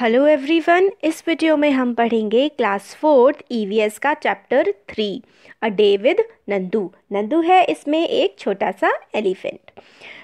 Hello everyone, इस video में हम पढ़ेंगे क्लास फोर्थ ईवीएस का chapter 3 a day with Nandu. Nandu है इसमें एक छोटा सा एलिफेंट।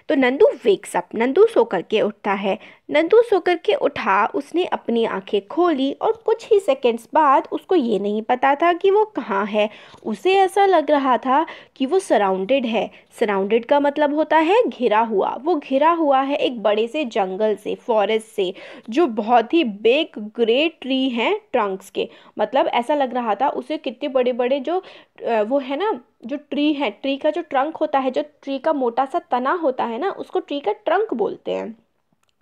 तो नंदू वेक्स अप, नंदू सो करके उठता है। नंदू सो करके उठा, उसने अपनी आंखें खोली और कुछ ही सेकंड्स बाद उसको ये नहीं पता था कि वो कहाँ है। उसे ऐसा लग रहा था कि वो सराउंडेड है। सराउंडेड का मतलब होता है घिरा हुआ। वो घिरा हुआ है एक बड़े से जंगल से, फॉरेस्ट से, जो बहुत ही बिग ग्रेट ट्री हैं ट्रंक्स के। मतलब ऐसा लग रहा था उसे कितने बड़े बड़े जो वो है ना, जो ट्री है, ट्री का जो ट्रंक होता है, जो ट्री का मोटा सा तना होता है ना, उसको ट्री का ट्रंक बोलते हैं।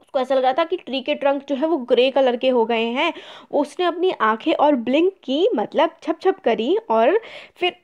उसको ऐसा लग रहा था कि ट्री के ट्रंक जो है वो ग्रे कलर के हो गए हैं। उसने अपनी आंखें और ब्लिंक की, मतलब छप छप करी, और फिर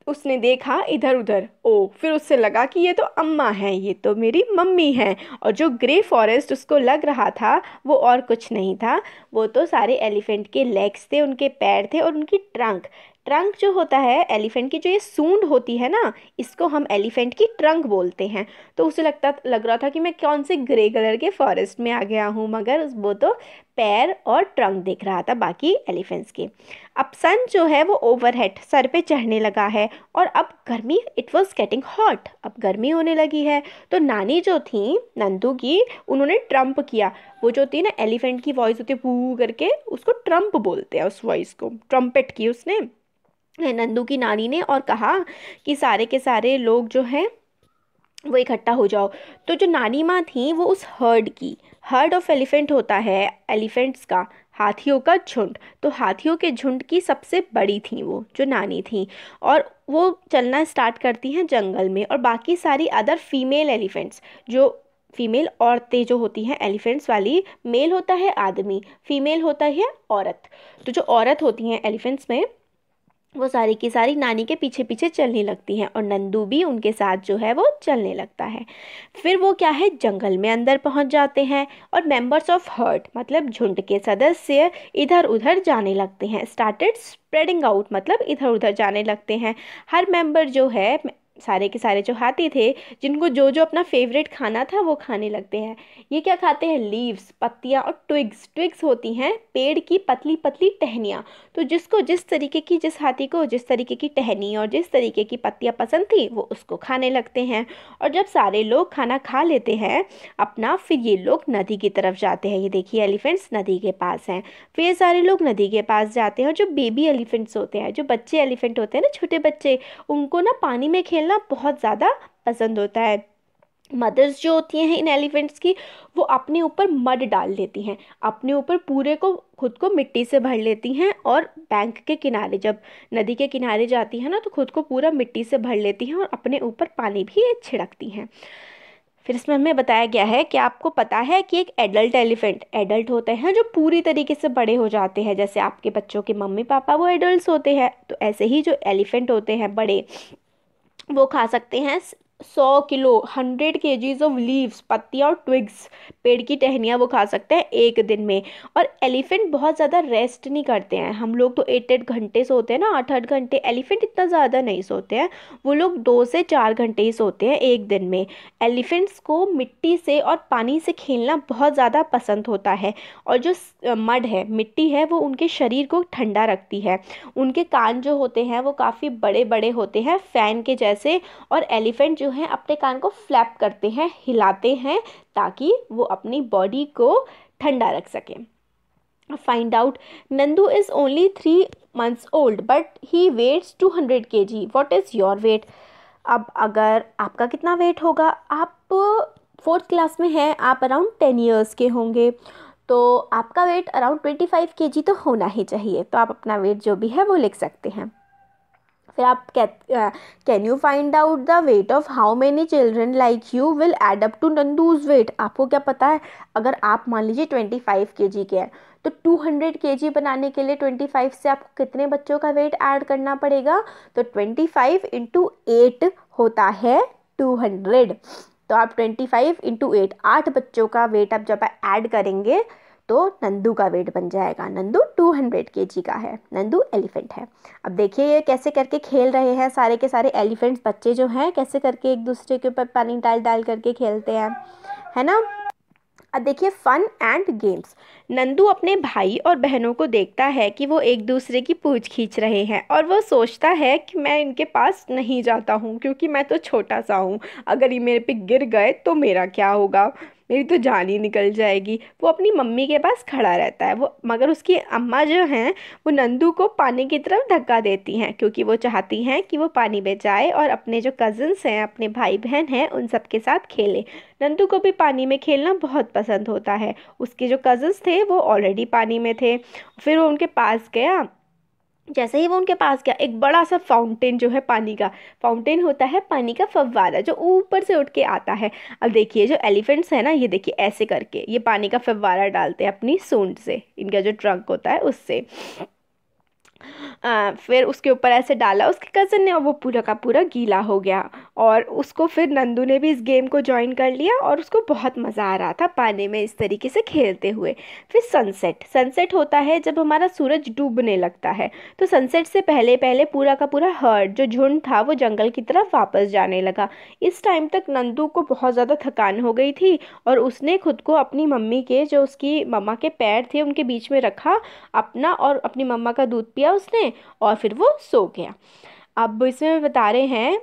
उसने देखा इधर उधर। ओ, फिर उससे लगा कि ये तो अम्मा है, ये तो मेरी मम्मी है। और जो ग्रे फॉरेस्ट उसको लग रहा था वो और कुछ नहीं था, वो तो सारे एलिफेंट के लेग्स थे, उनके पैर थे और उनकी ट्रंक। ट्रंक जो होता है एलिफेंट की, जो ये सूंड होती है ना, इसको हम एलिफेंट की ट्रंक बोलते हैं। तो उसे लग रहा था कि मैं कौन से ग्रे कलर के फॉरेस्ट में आ गया हूँ, मगर वो तो पैर और ट्रंक देख रहा था बाकी एलिफेंट्स के। अब सन जो है वो ओवरहेड सर पे चढ़ने लगा है, और अब गर्मी, इट वॉज गेटिंग हॉट, अब गर्मी होने लगी है। तो नानी जो थी नंदू की, उन्होंने ट्रम्प किया। वो जो होती है ना, एलिफेंट की वॉइस होती है पू करके, उसको ट्रम्प बोलते हैं, उस वॉइस को ट्रम्पेट की उसने, नंदू की नानी ने, और कहा कि सारे के सारे लोग जो हैं वो इकट्ठा हो जाओ। तो जो नानी माँ थी वो उस हर्ड की, हर्ड ऑफ एलिफेंट होता है एलिफेंट्स का, हाथियों का झुंड, तो हाथियों के झुंड की सबसे बड़ी थी वो जो नानी थी। और वो चलना स्टार्ट करती हैं जंगल में, और बाकी सारी अदर फीमेल एलिफेंट्स, जो फीमेल औरतें जो होती हैं एलिफेंट्स वाली, मेल होता है आदमी, फीमेल होता है औरत। तो जो औरत होती हैं एलिफेंट्स में, वो सारी की सारी नानी के पीछे पीछे चलने लगती हैं, और नंदू भी उनके साथ जो है वो चलने लगता है। फिर वो क्या है, जंगल में अंदर पहुंच जाते हैं, और मेंबर्स ऑफ हर्ड मतलब झुंड के सदस्य इधर उधर जाने लगते हैं। स्टार्टेड स्प्रेडिंग आउट मतलब इधर उधर जाने लगते हैं। हर मेंबर जो है, सारे के सारे जो हाथी थे, जिनको जो जो अपना फेवरेट खाना था वो खाने लगते हैं। ये क्या खाते हैं, लीव्स, पत्तियाँ और ट्विग्स। ट्विग्स होती हैं पेड़ की पतली पतली टहनियाँ। तो जिसको जिस तरीके की, जिस हाथी को जिस तरीके की टहनी और जिस तरीके की पत्तियाँ पसंद थी, वो उसको खाने लगते हैं। और जब सारे लोग खाना खा लेते हैं अपना, फिर ये लोग नदी की तरफ जाते हैं। ये देखिए एलिफेंट्स नदी के पास हैं। फिर ये सारे लोग नदी के पास जाते हैं, और जो बेबी एलिफेंट्स होते हैं, जो बच्चे एलिफेंट होते हैं ना, छोटे बच्चे, उनको ना पानी में खेलना बहुत ज़्यादा पसंद होता है। मदर्स जो होती हैं इन एलिफेंट्स की, वो अपने ऊपर मड डाल लेती हैं, अपने ऊपर पूरे को, खुद को मिट्टी से भर लेती हैं, और बैंक के किनारे, जब नदी के किनारे जाती हैं ना, तो खुद को पूरा मिट्टी से भर लेती हैं और अपने ऊपर पानी भी छिड़कती हैं। फिर इसमें हमें बताया गया है कि आपको पता है कि एक एडल्ट एलिफेंट, एडल्ट होते हैं जो पूरी तरीके से बड़े हो जाते हैं, जैसे आपके बच्चों के मम्मी पापा वो एडल्ट होते हैं, तो ऐसे ही जो एलिफेंट होते हैं बड़े, वो खा सकते हैं 100 किलो, 100 kgs ऑफ लीव्स, पत्तियाँ और ट्विग्स, पेड़ की टहनियाँ वो खा सकते हैं एक दिन में। और एलिफेंट बहुत ज़्यादा रेस्ट नहीं करते हैं। हम लोग तो 8-8 घंटे सोते हैं ना, 8-8 घंटे, एलिफेंट इतना ज़्यादा नहीं सोते हैं। वो लोग 2 से 4 घंटे ही सोते हैं एक दिन में। एलिफेंट्स को मिट्टी से और पानी से खेलना बहुत ज़्यादा पसंद होता है, और जो मड है, मिट्टी है, वो उनके शरीर को ठंडा रखती है। उनके कान जो होते हैं वो काफ़ी बड़े बड़े होते हैं, फैन के जैसे, और एलिफेंट जो हैं अपने कान को फ्लैप करते हैं, हिलाते हैं, ताकि वो अपनी बॉडी को ठंडा रख सकें। Find out, Nandu is only 3 months old but he weighs 200 kg। What is your weight? अब अगर आपका कितना वेट होगा, आप फोर्थ क्लास में हैं, आप अराउंड 10 years के होंगे, तो आपका वेट अराउंड 25 kg तो होना ही चाहिए। तो आप अपना वेट जो भी है वो लिख सकते हैं। फिर आप can you find out the weight of how many children like you will add up to Nandu's weight? आपको क्या पता है, अगर आप मान लीजिए 25 kg के हैं, तो 200 kg बनाने के लिए 25 से आपको कितने बच्चों का वेट ऐड करना पड़ेगा? तो 25 × 8 होता है 200। तो आप 25 × 8, 8 बच्चों का वेट आप जब ऐड करेंगे तो नंदू का वेट बन जाएगा। नंदू 200 kg का है, नंदू एलिफेंट है। अब देखिए ये कैसे करके खेल रहे हैं, सारे के सारे एलिफेंट्स बच्चे जो हैं कैसे करके एक दूसरे के ऊपर पानी डाल डाल करके खेलते हैं, है ना। अब देखिए फन एंड गेम्स। नंदू अपने भाई और बहनों को देखता है कि वो एक दूसरे की पूंछ खींच रहे हैं और वो सोचता है कि मैं इनके पास नहीं जाता हूँ क्योंकि मैं तो छोटा सा हूँ, अगर ये मेरे पे गिर गए तो मेरा क्या होगा, मेरी तो जान ही निकल जाएगी। वो अपनी मम्मी के पास खड़ा रहता है वो, मगर उसकी अम्मा जो हैं वो नंदू को पानी की तरफ धक्का देती हैं क्योंकि वो चाहती हैं कि वो पानी में जाए और अपने जो कज़न्स हैं, अपने भाई बहन हैं, उन सब के साथ खेले। नंदू को भी पानी में खेलना बहुत पसंद होता है। उसके जो कज़न्स थे वो ऑलरेडी पानी में थे। फिर वो उनके पास गया। जैसे ही वो उनके पास गया, एक बड़ा सा फाउंटेन जो है, पानी का फाउंटेन होता है, पानी का फव्वारा जो ऊपर से उठ के आता है। अब देखिए जो एलिफेंट्स है ना, ये देखिए ऐसे करके ये पानी का फव्वारा डालते हैं अपनी सूंड से, इनका जो ट्रंक होता है उससे। फिर उसके ऊपर ऐसे डाला उसके कज़न ने और वो पूरा का पूरा गीला हो गया। और उसको फिर नंदू ने भी इस गेम को ज्वाइन कर लिया और उसको बहुत मज़ा आ रहा था पानी में इस तरीके से खेलते हुए। फिर सनसेट। सनसेट होता है जब हमारा सूरज डूबने लगता है। तो सनसेट से पहले पहले पूरा का पूरा हर्ड जो झुंड था वो जंगल की तरफ वापस जाने लगा। इस टाइम तक नंदू को बहुत ज़्यादा थकान हो गई थी और उसने खुद को अपनी मम्मी के, जो उसकी मम्मा के पैर थे उनके बीच में रखा अपना, और अपनी मम्मा का दूध पिया उसने और फिर वो सो गया। अब इसमें बता रहे हैं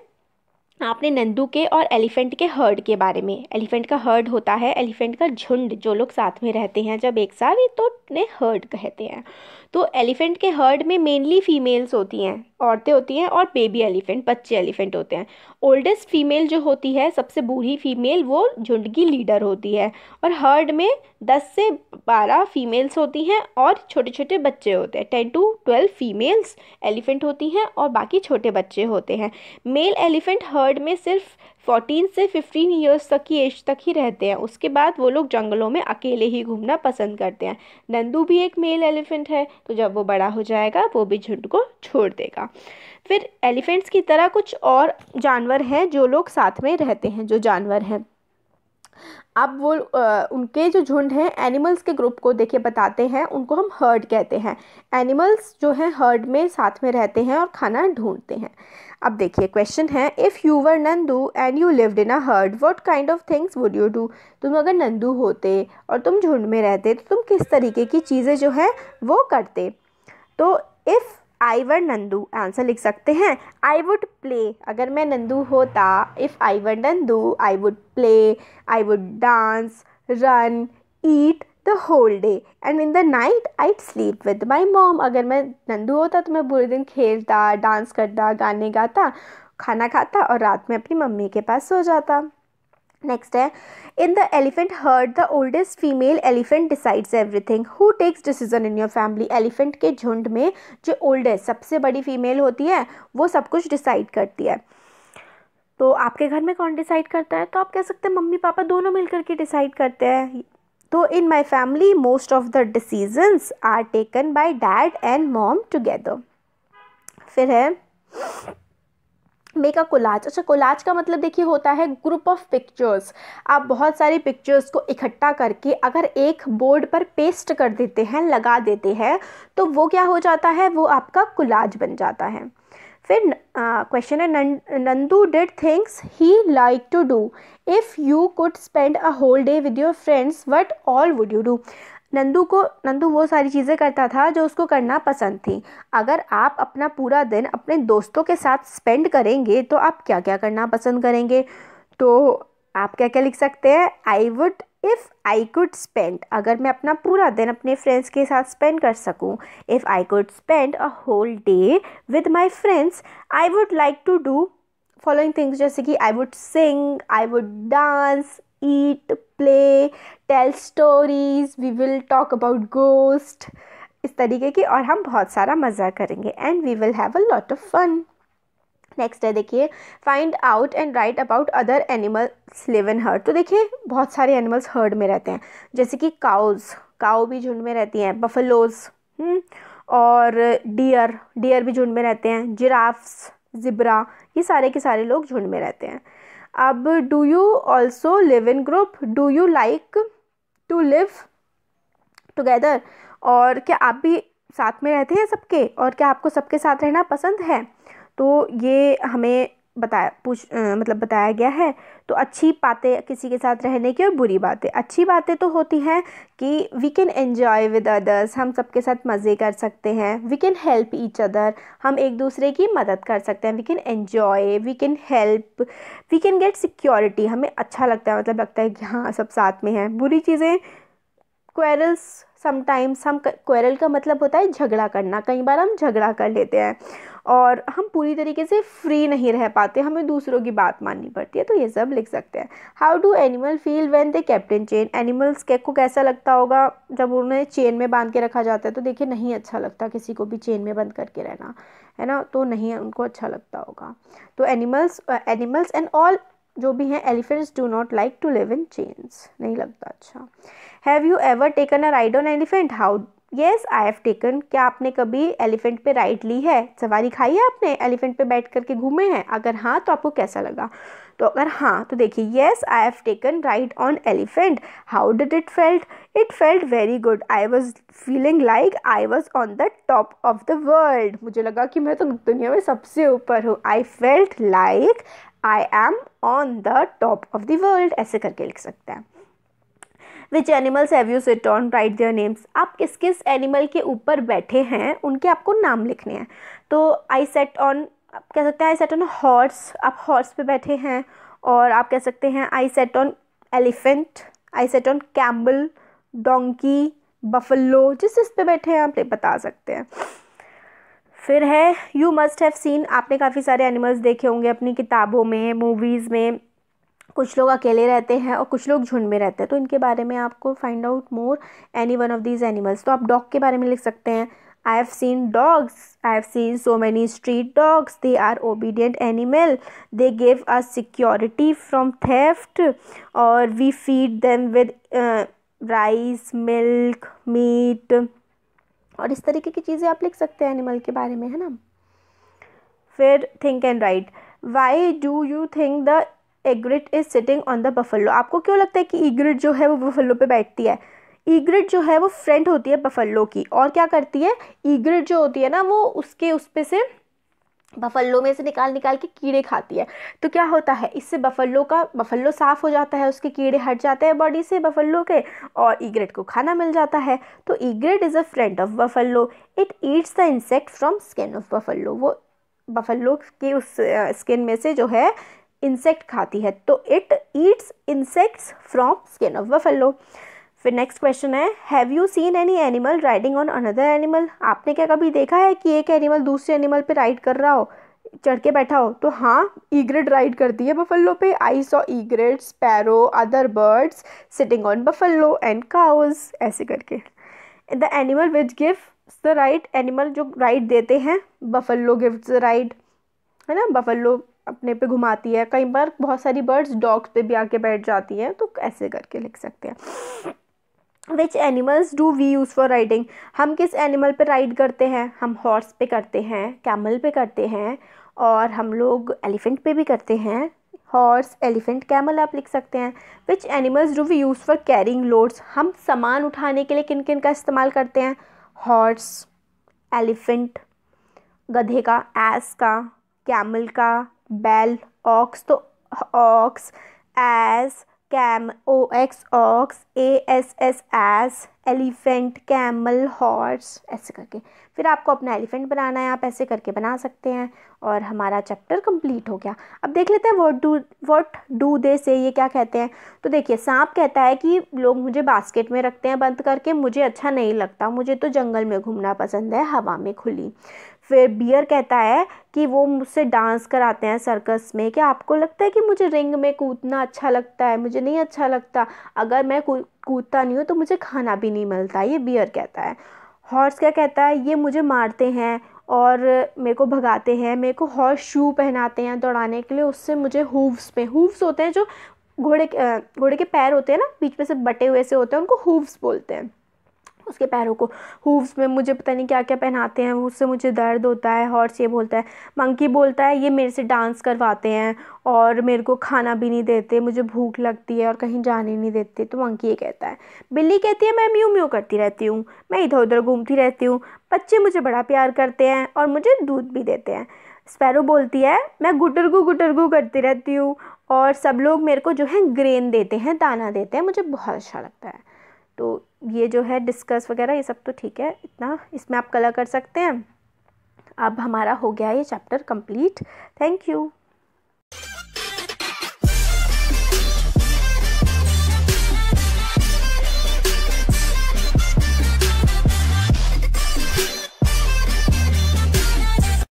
आपने नंदू के और एलिफेंट के हर्ड के बारे में। एलिफेंट का हर्ड होता है एलिफेंट का झुंड, जो लोग साथ में रहते हैं जब एक साथ, तो उन्हें हर्ड कहते हैं। तो एलिफेंट के हर्ड में मेनली फीमेल्स होती हैं, औरतें होती हैं, और बेबी एलिफेंट, बच्चे एलिफेंट होते हैं। ओल्डेस्ट फीमेल जो होती है, सबसे बूढ़ी फीमेल, वो झुंड की लीडर होती है। और हर्ड में 10 से 12 फीमेल्स होती हैं और छोटे छोटे बच्चे होते हैं। 10 to 12 फीमेल्स एलिफेंट होती हैं और बाकी छोटे बच्चे होते हैं। मेल एलिफेंट हर्ड में सिर्फ 14 से 15 ईयर्स तक की एज तक ही रहते हैं। उसके बाद वो लोग जंगलों में अकेले ही घूमना पसंद करते हैं। नंदू भी एक मेल एलिफेंट है, तो जब वो बड़ा हो जाएगा वो भी झुंड को छोड़ देगा। फिर एलिफेंट्स की तरह कुछ और जानवर हैं जो लोग साथ में रहते हैं, जो जानवर हैं। अब वो उनके जो झुंड हैं, एनिमल्स के ग्रुप को देखिए बताते हैं, उनको हम हर्ड कहते हैं। एनिमल्स जो हैं हर्ड में साथ में रहते हैं और खाना ढूंढते हैं। अब देखिए क्वेश्चन है, if you were Nandu and you lived in a herd, what kind of things would you do. तुम अगर नंदू होते और तुम झुंड में रहते तो तुम किस तरीके की चीज़ें जो हैं वो करते। तो if I were Nandu answer लिख सकते हैं, आई वुड प्ले। अगर मैं नंदू होता, if I were Nandu, I would play, I would dance, run, eat the whole day and in the night I'd sleep with my mom. अगर मैं नंदू होता तो मैं पूरे दिन खेलता, डांस करता, गाने गाता, खाना खाता और रात में अपनी मम्मी के पास सो जाता। नेक्स्ट है, in the elephant herd the oldest female elephant decides everything, who takes decision in your family. Elephant के झुंड में जो ओल्डेस्ट, सबसे बड़ी फीमेल होती है, वो सब कुछ डिसाइड करती है। तो आपके घर में कौन डिसाइड करता है? तो आप कह सकते हैं मम्मी पापा दोनों मिलकर के डिसाइड करते हैं। तो in my family most of the decisions are taken by dad and mom together. फिर है मेक अ कोलाज। अच्छा, कोलाज का मतलब देखिए होता है ग्रुप ऑफ पिक्चर्स। आप बहुत सारी पिक्चर्स को इकट्ठा करके अगर एक बोर्ड पर पेस्ट कर देते हैं, लगा देते हैं, तो वो क्या हो जाता है, वो आपका कोलाज बन जाता है। फिर क्वेश्चन है, Nandu did things he like to do, if you could spend a whole day with your friends what all would you do. Nandu वो सारी चीज़ें करता था जो उसको करना पसंद थी। अगर आप अपना पूरा दिन अपने दोस्तों के साथ स्पेंड करेंगे तो आप क्या क्या करना पसंद करेंगे। तो आप क्या क्या लिख सकते हैं, I would, if I could spend, अगर मैं अपना पूरा दिन अपने फ्रेंड्स के साथ स्पेंड कर सकूं, if I could spend a whole day with my friends, I would like to do following things, जैसे कि I would sing, I would dance, eat, play, tell stories, we will talk about ghost, इस तरीके की, और हम बहुत सारा मज़ा करेंगे and we will have a lot of fun। Next है देखिए, find out and right about other animals live in heard. तो देखिए बहुत सारे एनिमल्स हर्ड में रहते हैं, जैसे कि काऊ भी झुंड में रहती हैं, बफलोज, और डियर भी झुंड में रहते हैं, जिराफ्स, जिब्रा, ये सारे के सारे लोग झुंड में रहते हैं। अब do you also live in group, do you like to live together, और क्या आप भी साथ में रहते हैं सबके, और क्या आपको सबके साथ रहना पसंद है। तो ये हमें मतलब बताया गया है। तो अच्छी बातें किसी के साथ रहने की और बुरी बातें। अच्छी बातें तो होती हैं कि we can enjoy with others, हम सबके साथ मज़े कर सकते हैं। We can help each other, हम एक दूसरे की मदद कर सकते हैं। We can enjoy, we can help, we can get security, हमें अच्छा लगता है, मतलब लगता है कि हाँ सब साथ में हैं। बुरी चीज़ें, क्वेरल्स, समटाइम्स हम क्वेरल का मतलब होता है झगड़ा करना, कई बार हम झगड़ा कर लेते हैं और हम पूरी तरीके से फ्री नहीं रह पाते, हमें दूसरों की बात माननी पड़ती है। तो ये सब लिख सकते हैं। How do animal feel when they kept in chain, animals को कैसा लगता होगा जब उन्हें चेन में बांध के रखा जाता है। तो देखिए नहीं अच्छा लगता किसी को भी चेन में बंद करके रहना, है ना, तो नहीं उनको अच्छा लगता होगा। तो एनिमल्स एंड ऑल जो भी हैं, elephants do not like to live in chains, नहीं लगता अच्छा। Have you ever taken a ride on elephant, how, yes I have taken, क्या आपने कभी एलिफेंट पे राइड ली है, सवारी खाई है आपने, एलिफेंट पे बैठ करके घूमे हैं, अगर हाँ तो आपको कैसा लगा। तो अगर हाँ तो देखिए yes I have taken ride on elephant, how did it felt very good, I was feeling like I was on the top of the world, मुझे लगा कि मैं तो दुनिया में सबसे ऊपर हूँ। I felt like I am on the top of the world, ऐसे करके लिख सकते हैं। Which animals have you sit on, right their names, आप किस किस एनिमल के ऊपर बैठे हैं उनके आपको नाम लिखने हैं। तो आई सेट ऑन, आप कह सकते हैं आई सेट ऑन हॉर्स, आप हॉर्स पे बैठे हैं। और आप कह सकते हैं I sat on elephant, I sat on camel, donkey, buffalo, जिस पे बैठे हैं आप बता सकते हैं। फिर है यू मस्ट हैव सीन, आपने काफ़ी सारे एनिमल्स देखे होंगे अपनी किताबों में, मूवीज़ में। कुछ लोग अकेले रहते हैं और कुछ लोग झुंड में रहते हैं, तो इनके बारे में आपको find out more any one of these animals. तो आप डॉग के बारे में लिख सकते हैं, I have seen dogs, I have seen so many street dogs, they are obedient animal, they give us security from theft, और we feed them with rice, milk, meat, और इस तरीके की चीज़ें आप लिख सकते हैं एनिमल के बारे में, है ना। फिर think and write, why do you think the egret is sitting on the buffalo, आपको क्यों लगता है कि ईग्रिट जो है वो बफलो पे बैठती है। ईग्रिट जो है वो फ्रेंड होती है बफलो की, और क्या करती है, ईग्रिट जो होती है ना वो उसके उस पे से बफलो में से निकाल निकाल के कीड़े खाती है। तो क्या होता है, इससे बफलो साफ हो जाता है, उसके कीड़े हट जाते हैं बॉडी से बफलो के, और ईग्रेट को खाना मिल जाता है। तो egret is a friend of buffalo, it eats the insect from skin of buffalo, वो बफलो के उस स्किन में से जो है इंसेक्ट खाती है। तो it eats insects from skin of buffalo. फिर नेक्स्ट क्वेश्चन है, have you seen any animal riding on another animal, आपने क्या कभी देखा है कि एक एनिमल दूसरे एनिमल पे राइड कर रहा हो, चढ़ के बैठा हो। तो हाँ, ईग्रेट राइड करती है बफलो पे, I saw egret, sparrow, other birds sitting on buffalo and cows, ऐसे करके। The animal which gives the ride, animal जो राइड देते हैं, बफलो गिव्स द राइड, है ना, बफलो अपने पे घुमाती है। कई बार बहुत सारी बर्ड्स डॉग्स पे भी आके बैठ जाती हैं, तो ऐसे करके लिख सकते हैं। Which animals do we use for riding, हम किस एनिमल पे राइड करते हैं, हम हॉर्स पे करते हैं, कैमल पे करते हैं, और हम लोग एलिफेंट पे भी करते हैं। हॉर्स, एलिफेंट, कैमल आप लिख सकते हैं। Which animals do we use for carrying loads, हम सामान उठाने के लिए किन किन का इस्तेमाल करते हैं, हॉर्स, एलिफेंट, गधे का, एस का, कैमल का, बैल, ऑक्स, तो ox, S, cam, O X ox, A S S S, elephant, camel, horse, ऐसे करके। फिर आपको अपना एलिफेंट बनाना है, आप ऐसे करके बना सकते हैं, और हमारा चैप्टर कंप्लीट हो गया। अब देख लेते हैं व्हाट डू दे से, ये क्या कहते हैं। तो देखिए, सांप कहता है कि लोग मुझे बास्केट में रखते हैं बंद करके, मुझे अच्छा नहीं लगता, मुझे तो जंगल में घूमना पसंद है, हवा में खुली। फिर बियर कहता है कि वो मुझसे डांस कराते हैं सर्कस में, क्या आपको लगता है कि मुझे रिंग में कूदना अच्छा लगता है, मुझे नहीं अच्छा लगता, अगर मैं कूदता नहीं हूँ तो मुझे खाना भी नहीं मिलता, ये बियर कहता है। हॉर्स क्या कहता है, ये मुझे मारते हैं और मेरे को भगाते हैं, मेरे को हॉर्स शू पहनाते हैं दौड़ाने के लिए, उससे मुझे हूव्स होते हैं जो घोड़े के पैर होते हैं ना, बीच में से बटे हुए से होते हैं, उनको हूव्स बोलते हैं। उसके पैरों को हूव्स में मुझे पता नहीं क्या क्या पहनाते हैं, उससे मुझे दर्द होता है। हॉर्स ये बोलता है। मंकी बोलता है ये मेरे से डांस करवाते हैं और मेरे को खाना भी नहीं देते, मुझे भूख लगती है और कहीं जाने नहीं देते, तो मंकी ये कहता है। बिल्ली कहती है मैं म्यू म्यू करती रहती हूँ, मैं इधर उधर घूमती रहती हूँ, बच्चे मुझे बड़ा प्यार करते हैं और मुझे दूध भी देते हैं। स्पैरो बोलती है मैं गुटरगू करती रहती हूँ और सब लोग मेरे को जो है ग्रेन देते हैं, दाना देते हैं, मुझे बहुत अच्छा लगता है। तो ये जो है डिस्कस वगैरह ये सब तो ठीक है, इतना इसमें आप कलर कर सकते हैं। अब हमारा हो गया ये चैप्टर कंप्लीट। Thank you.